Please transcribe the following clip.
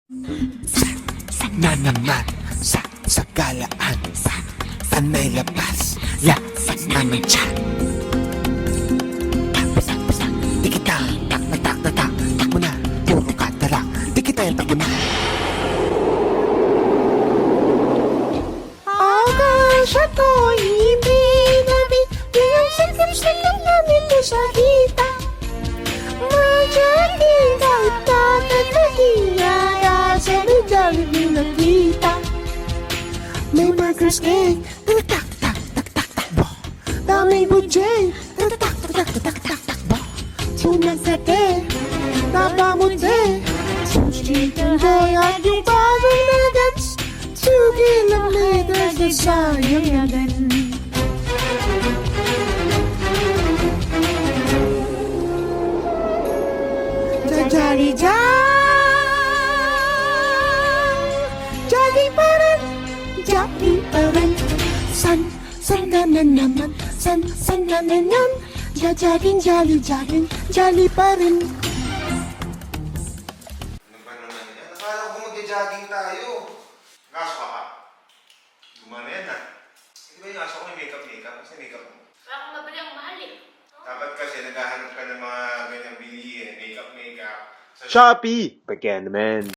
Na naman sa galaan, sanay labas, lakas na ng tiyan. Di kita tak mo na, puro katarak, di kita yung taguna. Akasya ko'y ibinabit, yung sikap-sikap namin mo sa hita. Madyagin kahit takot mahiyaya, sa Jollibee nakita. May burgers cake, tak bo. Daming bujay, tak bo. Tunang sate, taba mo de. Sushi tandoy at yung bagong nuggets, 2 kilometers na sayang na din. Jolly pa rin. San ka na naman, san ka na yan. Jolly pa rin. Ano ba naman yan? Akala ko mag-jogging tayo. Ngaso ka? Gumana yan ah. Di ba yung aso ko may makeup? Kasi makeup mo. Wala akong mabili, ang mahal eh. Dapat kasi naghahanap ka ng mga ganyang bilihin. Makeup. Shopee! Baka naman.